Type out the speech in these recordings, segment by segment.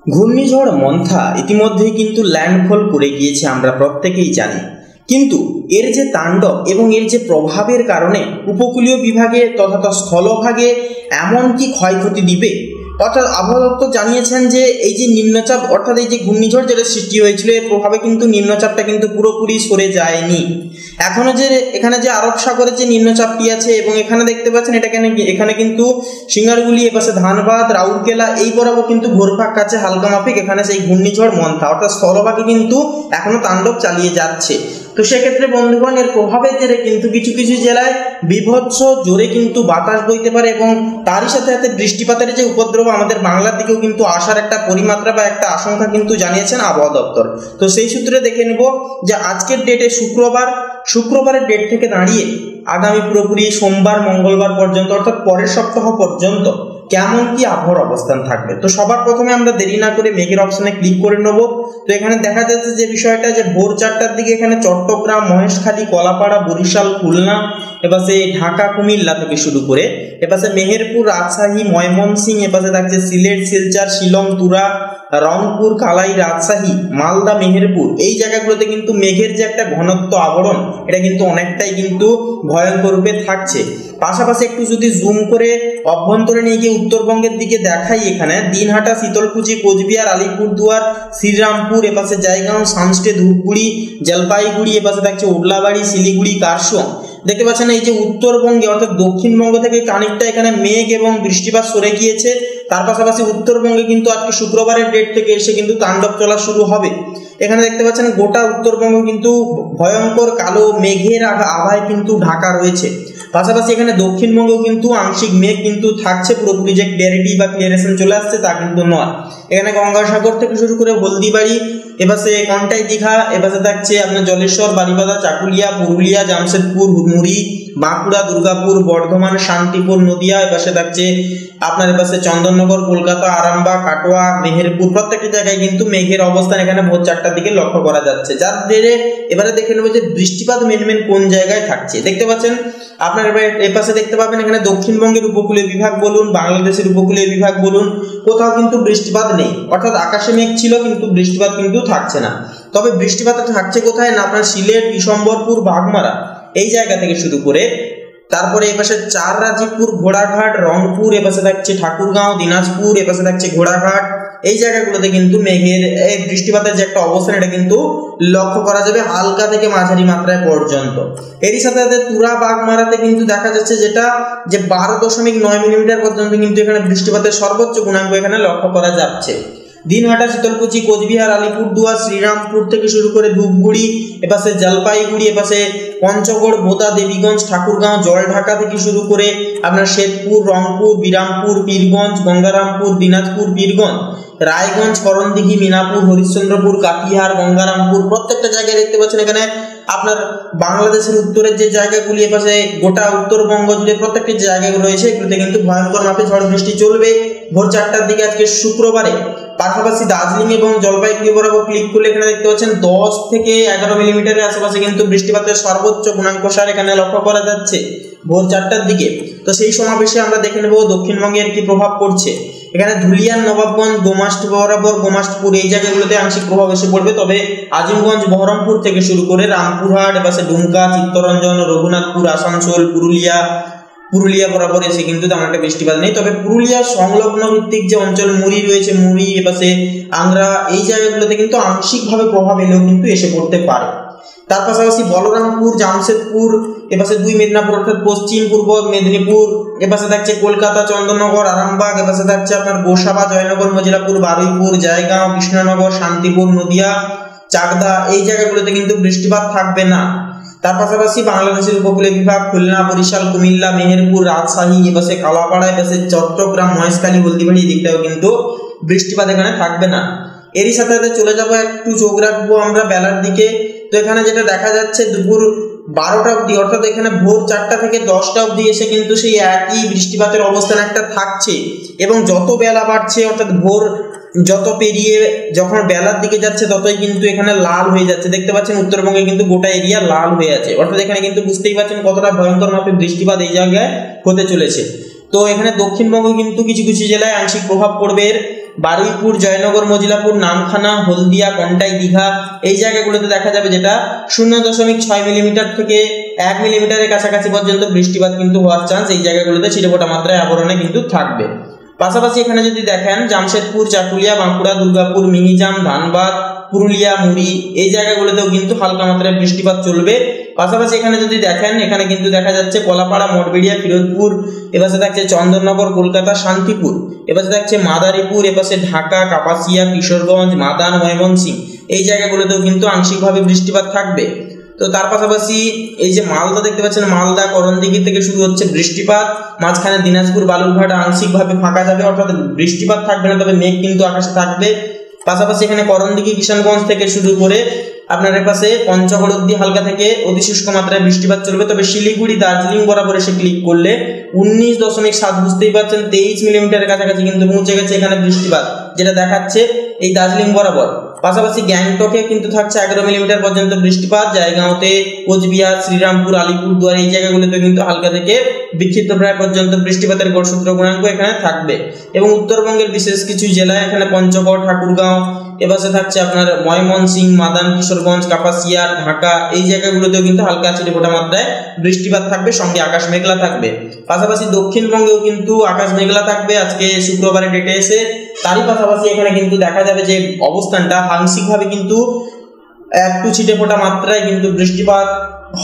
ঘূর্ণিঝড় মন্থা ইতিমধ্যেই কিন্তু ল্যান্ডফল করে গিয়েছে, আমরা প্রত্যেকেই জানি। কিন্তু এর যে তাণ্ডব এবং এর যে প্রভাবের কারণে উপকূলীয় বিভাগে তথা স্থলভাগে এমন কি ক্ষয়ক্ষতি দিবে, অর্থাৎ আবহাওয়া দপ্তর জানিয়েছেন যে এই যে নিম্নচাপ অর্থাৎ এই যে ঘূর্ণিঝড় যেটা সৃষ্টি হয়েছিল এর প্রভাবে কিন্তু নিম্নচাপটা কিন্তু পুরোপুরি সরে যায়নি। এখনো যে এখানে যে আরব সাগরে যে নিম্নচাপটি আছে এবং এখানে দেখতে পাচ্ছেন এখানে কিন্তু সিঙ্গারগুলি এপাশে ধানবাদ রাউরকেলা এই বরাবর কিন্তু ঘোরফাক কাছে হালকা মাফিক এখানে সেই ঘূর্ণিঝড় মন্থা অর্থাৎ স্থলভাগে কিন্তু এখনো তাণ্ডব চালিয়ে যাচ্ছে। তো সেক্ষেত্রে বন্ধুগণ এর প্রভাবের জেরে কিন্তু কিছু কিছু জেলায় বিভৎস জোরে কিন্তু বাতাস বইতে পারে এবং তারই সাথে সাথে বৃষ্টিপাতের যে উপদ্রব আমাদের বাংলার দিকেও কিন্তু আসার একটা পরিমাত্রা বা একটা আশঙ্কা কিন্তু জানিয়েছেন আবহাওয়া দপ্তর। তো সেই সূত্রে দেখে নেব যে আজকের ডেটে শুক্রবারের ডেট থেকে দাঁড়িয়ে আগামী পুরোপুরি সোমবার মঙ্গলবার পর্যন্ত অর্থাৎ পরের সপ্তাহ পর্যন্ত কেমন কি আবহাওয়ার অবস্থান থাকবে। তো সবার প্রথমে আমরা দেরি না করে মেঘের অপশনে ক্লিক করে নেব। তো এখানে দেখা যাচ্ছে যে বিষয়টা যে ভোর 4টার দিকে এখানে চট্টগ্রাম মহেশখালী কলাপাড়া বরিশাল খুলনা এপাশে ঢাকা কুমিল্লা থেকে শুরু করে এপাশে মেহেরপুর রাজশাহী ময়মনসিংহ এপাশে থাকছে সিলেট শিলচর শিলং তুরা রংপুর কালাই রাজশাহী মালদা মেহেরপুর এই জায়গাগুলোতে কিন্তু মেঘের যে একটা ঘনত্ব আবরণ এটা কিন্তু অনেকটাই কিন্তু ভয়ঙ্কর রূপে থাকছে। পাশাপাশি একটু যদি জুম করে অভ্যন্তরে নিয়ে গিয়ে উত্তরবঙ্গের দিকে দেখাই এখানে দিনহাটা শীতলকুচি কোচবিহার আলিপুরদুয়ার শ্রীরামপুর এপাশে জায়গাঁও সানস্টে ধূপগুড়ি জলপাইগুড়ি এপাশে থাকছে উডলাবাড়ি শিলিগুড়ি কারসং দেখতে পাচ্ছেন এই যে উত্তরবঙ্গে অর্থাৎ দক্ষিণবঙ্গ থেকে খানিকটা এখানে মেঘ এবং বৃষ্টিপাত সরে গিয়েছে। তার পাশাপাশি উত্তরবঙ্গে কিন্তু আজকে শুক্রবারের ডেট থেকে এসে কিন্তু তাণ্ডব চলা শুরু হবে। এখানে দেখতে পাচ্ছেন গোটা উত্তরবঙ্গ কিন্তু ভয়ঙ্কর কালো মেঘের আভায় কিন্তু ঢাকা রয়েছে। পাশাপাশি এখানে দক্ষিণবঙ্গেও কিন্তু আংশিক মেঘ কিন্তু থাকছে, পুরোপুরি যে ক্লিয়ারিটি বা ক্লিয়ারেশন চলে আসছে তা কিন্তু নয়। এখানে গঙ্গাসাগর থেকে শুরু করে হলদিবাড়ি এপাশে কন্টাই দীঘা এপাশে থাকছে আপনার জলেশ্বর বারিবাদা চাকুলিয়া পুরুলিয়া জামশেদপুর মুড়ি বাঁকুড়া দুর্গাপুর বর্ধমান শান্তিপুর নদিয়া এপাশে থাকছে আপনার এপাশে চন্দননগর কলকাতা আরামবাগ কাটোয়া মেহেরপুর প্রত্যেকটি জায়গায় কিন্তু মেঘের অবস্থান এখানে ভোর 4টার দিকে লক্ষ্য করা যাচ্ছে। যার জেরে এবারে দেখে নেবো যে বৃষ্টিপাত মেন কোন জায়গায় থাকছে। দেখতে পাচ্ছেন আপনার এপাশে দেখতে পাবেন এখানে দক্ষিণবঙ্গের উপকূলীয় বিভাগ বলুন বাংলাদেশের উপকূলীয় বিভাগ বলুন কোথাও কিন্তু বৃষ্টিপাত নেই, অর্থাৎ আকাশে মেঘ ছিল কিন্তু বৃষ্টিপাত কিন্তু থাকছে না। তবে বৃষ্টিপাত থাকছে কোথায় না আপনার সিলেট বিশম্বরপুর বাঘমারা এই জায়গা থেকে শুরু করে তারপরে এপাশে চার রাজীবপুর ঘোড়াঘাট রংপুর এপাশে থাকছে ঠাকুরগাঁও দিনাজপুর এপাশে থাকছে ঘোড়াঘাট এই জায়গাগুলোতে কিন্তু মেঘের বৃষ্টিপাতের যে একটা অবস্থান এটা কিন্তু লক্ষ্য করা যাবে হালকা থেকে মাঝারি মাত্রায় পর্যন্ত। এরই সাথে সাথে তুরা বাঘমারাতে কিন্তু দেখা যাচ্ছে যেটা যে 12.9 মিলিমিটার পর্যন্ত কিন্তু এখানে বৃষ্টিপাতের সর্বোচ্চ গুণাঙ্ক এখানে লক্ষ্য করা যাচ্ছে। দিনহাটা শীতলকুচি কোচবিহার আলিপুরদুয়ার শ্রীরামপুর থেকে শুরু করে ধূপগুড়ি এপাশে জলপাইগুড়ি এপাশে পঞ্চগড় বোদা দেবীগঞ্জ ঠাকুরগাঁও জলঢাকা থেকে শুরু করে আপনার শেরপুর রংপুর বিরামপুর পীরগঞ্জ গঙ্গারামপুর দিনাজপুর পীরগঞ্জ রায়গঞ্জ করণদিঘি মিনাপুর হরিশ্চন্দ্রপুর কাটিহার গঙ্গারামপুর প্রত্যেকটা জায়গায় দেখতে পাচ্ছেন এখানে আপনার বাংলাদেশের উত্তরের যে জায়গাগুলি এপাশে গোটা উত্তরবঙ্গ জুড়ে প্রত্যেকটি জায়গাগুলো রয়েছে এগুলোতে কিন্তু ভয়ঙ্কর মাপে ঝড় বৃষ্টি চলবে ভোর 4টার দিকে আজকে শুক্রবারে। পাশাপাশি দার্জিলিং এবং জলপাইগুড়ি বরাবর ক্লিক করলে এখানে দেখতে পাচ্ছেন 10 থেকে 11 মিলিমিটারের আশেপাশে কিন্তু বৃষ্টিপাতের সর্বোচ্চ গুণাঙ্ক সার এখানে লক্ষ্য করা যাচ্ছে ভোর 4টার দিকে। তো সেই সমাবেশে আমরা দেখে নেব দক্ষিণবঙ্গের কি প্রভাব পড়ছে। এখানে ধুলিয়ান নবাবগঞ্জ গোমাস্ট বরাবর গোমাস্তপুর এই জায়গাগুলোতে আংশিক প্রভাব এসে পড়বে, তবে আজিমগঞ্জ বহরমপুর থেকে শুরু করে রামপুরহাট এপাশে ডুমকা চিত্তরঞ্জন রঘুনাথপুর আসানসোল পুরুলিয়া বরাবর এসে কিন্তু তেমন একটা বৃষ্টিপাত নেই। তবে পুরুলিয়া সংলগ্ন ভিত্তিক যে অঞ্চল মুড়ি রয়েছে মুড়ি এপাশে আংরা এই জায়গাগুলোতে কিন্তু আংশিকভাবে প্রভাব এলেও কিন্তু এসে পড়তে পারে। তার পাশাপাশি বলরামপুর জামশেদপুর এপাশে 2 মেদিনীপুর অর্থাৎ পশ্চিম পূর্ব মেদিনীপুর এপাশে থাকছে কলকাতা চন্দননগর আরামবাগ এপাশে থাকছে আপনার গোসাবা জয়নগর মজিলাপুর বারুইপুর জায়গাঁও কৃষ্ণনগর শান্তিপুর নদিয়া চাকদা এই জায়গাগুলোতে কিন্তু বৃষ্টিপাত থাকবে না। তার পাশাপাশি বাংলাদেশের উপকূলীয় বিভাগ খুলনা বরিশাল কুমিল্লা মেহেরপুর রাজশাহী এপাশে কালাপাড়া এপাশে চট্টগ্রাম মহেশখালী হলদিবাড়ি এই দিকটাও কিন্তু বৃষ্টিপাত এখানে থাকবে না। এরই সাথে সাথে চলে যাবো একটু চোখ রাখবো আমরা বেলার দিকে। তো এখানে যেটা দেখা যাচ্ছে দুপুর 12টা অবধি অর্থাৎ এখানে ভোর 4টা থেকে 10টা অবধি এসে কিন্তু সেই একই বৃষ্টিপাতের অবস্থান একটা থাকছে এবং যত বেলা বাড়ছে অর্থাৎ ভোর যত পেরিয়ে যখন বেলার দিকে যাচ্ছে ততই কিন্তু এখানে লাল হয়ে যাচ্ছে। দেখতে পাচ্ছেন উত্তরবঙ্গে কিন্তু গোটা এরিয়া লাল হয়ে আছে, অর্থাৎ এখানে কিন্তু বুঝতেই পারছেন কতটা ভয়ঙ্কর মাপের বৃষ্টিপাত এই জায়গায় হতে চলেছে। তো এখানে দক্ষিণবঙ্গ কিন্তু কিছু কিছু জেলায় আংশিক প্রভাব পড়বে এর। বারুইপুর, জয়নগর, মজিলাপুর, নামখানা, হলদিয়া, কন্টাই, দীঘা এই জায়গাগুলোতে দেখা যাবে যেটা 0.6 মিলিমিটার থেকে 1 মিলিমিটারের কাছাকাছি পর্যন্ত বৃষ্টিপাত কিন্তু হওয়ার চান্স এই জায়গাগুলোতে ছিটেফোঁটা মাত্রায় আবরণে কিন্তু থাকবে। পাশাপাশি এখানে যদি দেখেন জামশেদপুর, চাকুলিয়া, বাঁকুড়া, দুর্গাপুর, মিহিজাম, ধানবাদ, পুরুলিয়া, মুড়ি এই জায়গাগুলোতেও কিন্তু হালকা মাত্রায় বৃষ্টিপাত চলবে। পাশাপাশি এখানে যদি দেখেন এখানে কিন্তু দেখা যাচ্ছে কলাপাড়া, মঠবেড়িয়া, ফিরোজপুর, এপাশে থাকছে চন্দননগর, কলকাতা, শান্তিপুর, এপাশে থাকছে মাদারীপুর, এপাশে ঢাকা, কাপাসিয়া, কিশোরগঞ্জ, মাদান, ময়মনসিংহ এই জায়গাগুলোতেও কিন্তু আংশিকভাবে বৃষ্টিপাত থাকবে। তো তার পাশাপাশি এই যে মালদা দেখতে পাচ্ছেন, মালদা করণদিঘি থেকে শুরু হচ্ছে বৃষ্টিপাত, মাঝখানে দিনাজপুর, বালুরঘাট আংশিকভাবে ফাঁকা যাবে, অর্থাৎ বৃষ্টিপাত থাকবে না, তবে মেঘ কিন্তু আকাশে থাকবে। পাশাপাশি এখানে করণদিঘি, কিষানগঞ্জ থেকে শুরু করে আপনার পাশে পঞ্চগড় অব্দি হালকা থেকে অতি শুষ্ক মাত্রায় বৃষ্টিপাত চলবে। তবে শিলিগুড়ি, দার্জিলিং বরাবর এসে ক্লিক করলে 19.7 বুঝতেই পারছেন 23 মিলিমিটারের কাছাকাছি কিন্তু পৌঁছে গেছে এখানে বৃষ্টিপাত, যেটা দেখাচ্ছে এই দার্জিলিং বরাবর। পাশাপাশি গ্যাংটকে কিন্তু থাকছে 11 মিলিমিটার পর্যন্ত বৃষ্টিপাত, জায়গাতে কোচবিহার, শ্রীরামপুর, আলিপুরদুয়ার এই জায়গাগুলোতে কিন্তু হালকা থেকে বিক্ষিপ্ত প্রায় পর্যন্ত বৃষ্টিপাতের গড় সূত্র গুণাঙ্ক এখানে থাকবে। এবং উত্তরবঙ্গের বিশেষ কিছু জেলায় এখানে পঞ্চগড়, ঠাকুরগাঁও, এপাশে থাকছে আপনার ময়মনসিংহ, মাদান, কিশোরগঞ্জ, কাপাসিয়া, ঢাকা এই জায়গাগুলোতেও কিন্তু হালকা ছিটেফোঁটা মাত্রায় বৃষ্টিপাত থাকবে, সঙ্গে আকাশ মেঘলা থাকবে। পাশাপাশি দক্ষিণবঙ্গেও কিন্তু আকাশ মেঘলা থাকবে আজকে শুক্রবারের ডেটে এসে। তারই পাশাপাশি এখানে কিন্তু দেখা যাবে যে অবস্থানটা আংশিকভাবে কিন্তু একটু ছিটেফোঁটা মাত্রায় কিন্তু বৃষ্টিপাত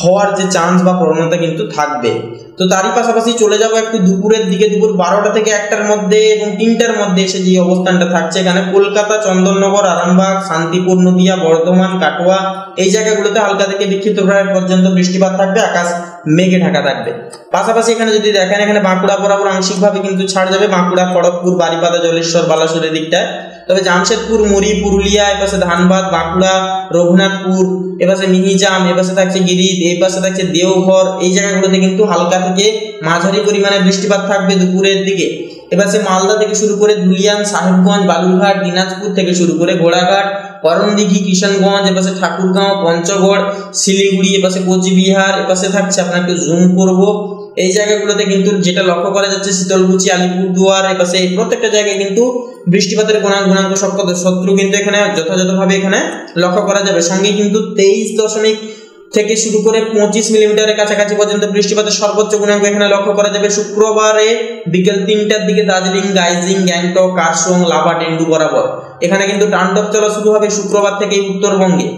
হওয়ার যে চান্স বা প্রবণতা কিন্তু থাকবে। তো তারই পাশাপাশি চলে যাব একটু দুপুরের দিকে, দুপুর 12টা থেকে 1টার মধ্যে এবং 3টার মধ্যে এসে যে অবস্থানটা থাকছে এখানে কলকাতা, চন্দননগর, আরামবাগ, শান্তিপুর, নদিয়া, বর্ধমান, কাটোয়া এই জায়গাগুলোতে হালকা থেকে বিক্ষিপ্ত প্রায় পর্যন্ত বৃষ্টিপাত থাকবে, আকাশ মেঘে ঢাকা থাকবে। পাশাপাশি এখানে যদি দেখেন এখানে বাঁকুড়া বরাবর আংশিকভাবে কিন্তু ছাড় যাবে, বাঁকুড়া, খড়গপুর, বারিপাদা, জলেশ্বর, বালাসোরের দিকটায়। তবে জামশেদপুর, মুড়ি, পুরুলিয়া, এপাশে ধানবাদ, বাঁকুড়া, রঘুনাথপুর, এপাশে মিহিজাম, এপাশে থাকছে গিরিধ, এই পাশে থাকছে দেওঘর এই জায়গাগুলোতে কিন্তু হালকা থেকে মাঝারি পরিমাণে বৃষ্টিপাত থাকবে দুপুরের দিকে। এপাশে মালদা থেকে শুরু করে ধুলিয়ান, সাহেবগঞ্জ, বালুরঘাট, দিনাজপুর থেকে শুরু করে ঘোড়াঘাট, করণদিঘি, কিষানগঞ্জ, এপাশে ঠাকুরগাঁও, পঞ্চগড়, শিলিগুড়ি, এপাশে কোচবিহার, এপাশে থাকছে আপনাকে জুম করব এই জায়গাগুলোতে কিন্তু যেটা লক্ষ্য করা যাচ্ছে শীতলকুচি, আলিপুরদুয়ার এপাশে প্রত্যেকটা জায়গায় কিন্তু বৃষ্টিপাতের গুণাঙ্ক শত্রু কিন্তু এখানে যথাযথভাবে এখানে লক্ষ্য করা যাবে। সঙ্গে কিন্তু 23 থেকে শুরু করে 25 মিলিমিটারের কাছাকাছি পর্যন্ত বৃষ্টিপাতের সর্বোচ্চ গুণাঙ্ক এখানে লক্ষ্য করা যাবে শুক্রবারে বিকেল 3টার দিকে দার্জিলিং, গাইজিং, গ্যাংটক, কার্শং, লাভা, টেন্ডু বরাবর এখানে কিন্তু তাণ্ডব চলা শুরু হবে শুক্রবার থেকে উত্তরবঙ্গে।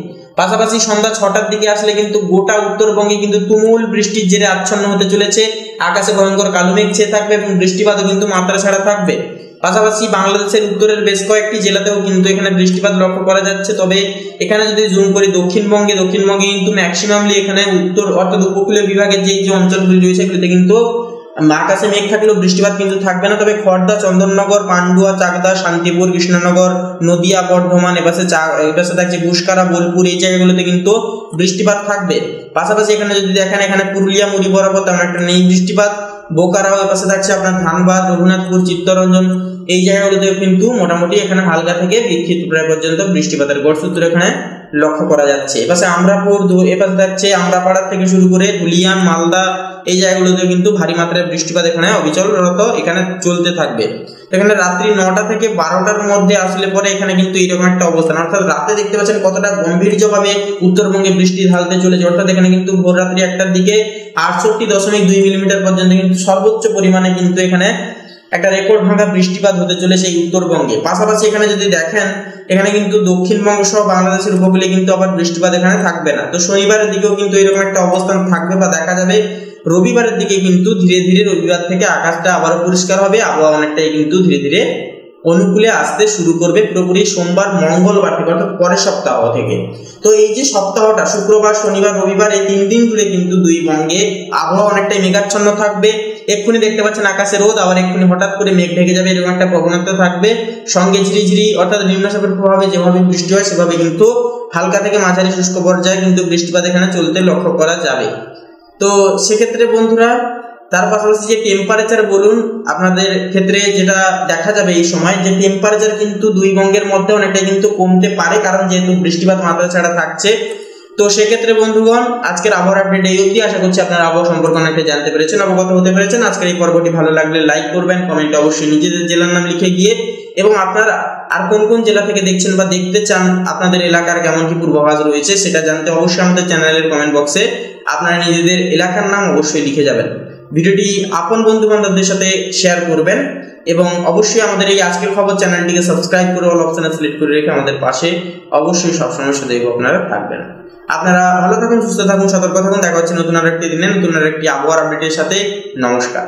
পাশাপাশি সন্ধ্যা 6টার দিকে আসলে কিন্তু গোটা উত্তরবঙ্গে কিন্তু তুমুল বৃষ্টির জেরে আচ্ছন্ন হতে চলেছে, আকাশে ভয়ঙ্কর কালো মেঘ ছেয়ে থাকবে এবং বৃষ্টিপাতও কিন্তু মাত্রা ছাড়া থাকবে। পাশাপাশি বাংলাদেশের উত্তরের বেশ কয়েকটি জেলাতেও কিন্তু এখানে বৃষ্টিপাত লক্ষ্য করা যাচ্ছে। তবে এখানে যদি জুম করি দক্ষিণবঙ্গে কিন্তু ম্যাক্সিমামলি এখানে উত্তর অর্থাৎ উপকূলীয় বিভাগের যে অঞ্চলগুলি রয়েছে এগুলিতে কিন্তু আকাশে মেঘ থাকলেও বৃষ্টিপাত কিন্তু থাকবে না। তবে খড়দা, চন্দননগর, পান্ডুয়া, চাকদা, শান্তিপুর, কৃষ্ণনগর, নদিয়া, বর্ধমান, এপাশে থাকছে গুসকারা, বোলপুর এই জায়গাগুলোতে কিন্তু বৃষ্টিপাত থাকবে। পাশাপাশি এখানে যদি দেখেন এখানে পুরুলিয়া, মুড়ি বরাবর তেমন একটা নেই বৃষ্টিপাত। বোকারাও এপাশে থাকছে আপনার ধানবাদ, রঘুনাথপুর, চিত্তরঞ্জন এই জায়গাগুলোতেও কিন্তু মোটামুটি এখানে হালকা থেকে বিক্ষিপ্ত প্রায় পর্যন্ত বৃষ্টিপাতের গড় সূত্র এখানে লক্ষ্য করা যাচ্ছে। এপাশে আমরাপুর, এপাশে থাকছে আমরাপাড়া থেকে শুরু করে ধুলিয়ান, মালদা এই জায়গাগুলোতে কিন্তু ভারী মাত্রায় বৃষ্টিপাত এখানে অবিচলরত এখানে চলতে থাকবে। এখানে রাত্রি 9টা থেকে 12টার মধ্যে আসলে পরে এখানে কিন্তু এইরকম একটা অবস্থান, অর্থাৎ রাতে দেখতে পাচ্ছেন কতটা গম্ভীর্যভাবে উত্তরবঙ্গে বৃষ্টি ঢালতে চলেছে। অর্থাৎ এখানে কিন্তু ভোর রাত্রি 1টার দিকে 68.2 মিলিমিটার পর্যন্ত কিন্তু সর্বোচ্চ পরিমাণে কিন্তু এখানে একটা রেকর্ড ভাঙা বৃষ্টিপাত হতে চলেছে এই উত্তরবঙ্গে। পাশাপাশি এখানে যদি দেখেন এখানে কিন্তু দক্ষিণবঙ্গ সহ বাংলাদেশের উপকূলে কিন্তু আবার বৃষ্টিপাত এখানে থাকবে না। তো শনিবারের দিকেও কিন্তু এরকম একটা অবস্থান থাকবে বা দেখা যাবে। রবিবারের দিকে কিন্তু ধীরে ধীরে রবিবার থেকে আকাশটা আবারও পরিষ্কার হবে, আবহাওয়া অনেকটাই কিন্তু ধীরে ধীরে অনুকূলে আসতে শুরু করবে পুরোপুরি সোমবার, মঙ্গলবার থেকে অর্থাৎ পরের সপ্তাহ থেকে। তো এই যে সপ্তাহটা শুক্রবার, শনিবার, রবিবার এই 3 দিন জুড়ে কিন্তু দুই বঙ্গে আবহাওয়া অনেকটাই মেঘাচ্ছন্ন থাকবে। এক্ষুনি দেখতে পাচ্ছেন আকাশে রোদ, আবার এক্ষুনি হঠাৎ করে মেঘ ঢেকে যাবে, এরকম একটা প্রবণতা থাকবে। সঙ্গে ঝিরিঝিরি অর্থাৎ নিম্নচাপের প্রভাবে যেভাবে বৃষ্টি হয় সেভাবে কিন্তু হালকা থেকে মাঝারি শুষ্ক পর্যায়ে কিন্তু বৃষ্টিপাত এখানে চলতে লক্ষ্য করা যাবে। তো সেক্ষেত্রে বন্ধুরা তার পাশাপাশি যে টেম্পারেচার বলুন আপনাদের ক্ষেত্রে যেটা দেখা যাবে এই সময় যে টেম্পারেচার কিন্তু দুই বঙ্গের মধ্যে অনেকটাই কিন্তু কমতে পারে, কারণ যেহেতু বৃষ্টিপাত মাত্রা ছাড়া থাকছে। তো সেক্ষেত্রে বন্ধুগণ আজকের আবহাওয়ার আপডেট এই অবধি। আশা করছি আপনারা আবহাওয়া সম্পর্কে অনেকটা জানতে পেরেছেন, অবগত হতে পেরেছেন। আজকের এই পর্বটি ভালো লাগলে লাইক করবেন, কমেন্টে অবশ্যই নিজেদের জেলার নাম লিখে গিয়ে, এবং আপনারা আর কোন কোন জেলা থেকে দেখছেন বা দেখতে চান, আপনাদের এলাকার কেমন কি পূর্বাভাস রয়েছে সেটা জানতে অবশ্যই আমাদের চ্যানেলের কমেন্ট বক্সে আপনারা নিজেদের এলাকার নাম অবশ্যই লিখে যাবেন। ভিডিওটি আপন বন্ধু বান্ধবদের সাথে শেয়ার করবেন এবং অবশ্যই আমাদের এই আজকের খবর চ্যানেলটিকে সাবস্ক্রাইব করে অল অপশনে সিলেক্ট করে রেখে আমাদের পাশে অবশ্যই সবসময় সদৈব আপনারা থাকবেন। আপনারা ভালো থাকুন, সুস্থ থাকুন, সতর্ক থাকুন। দেখা হচ্ছে নতুন আরেকটি দিনে নতুন আরেকটি আবহাওয়ার আপডেটের সাথে। নমস্কার।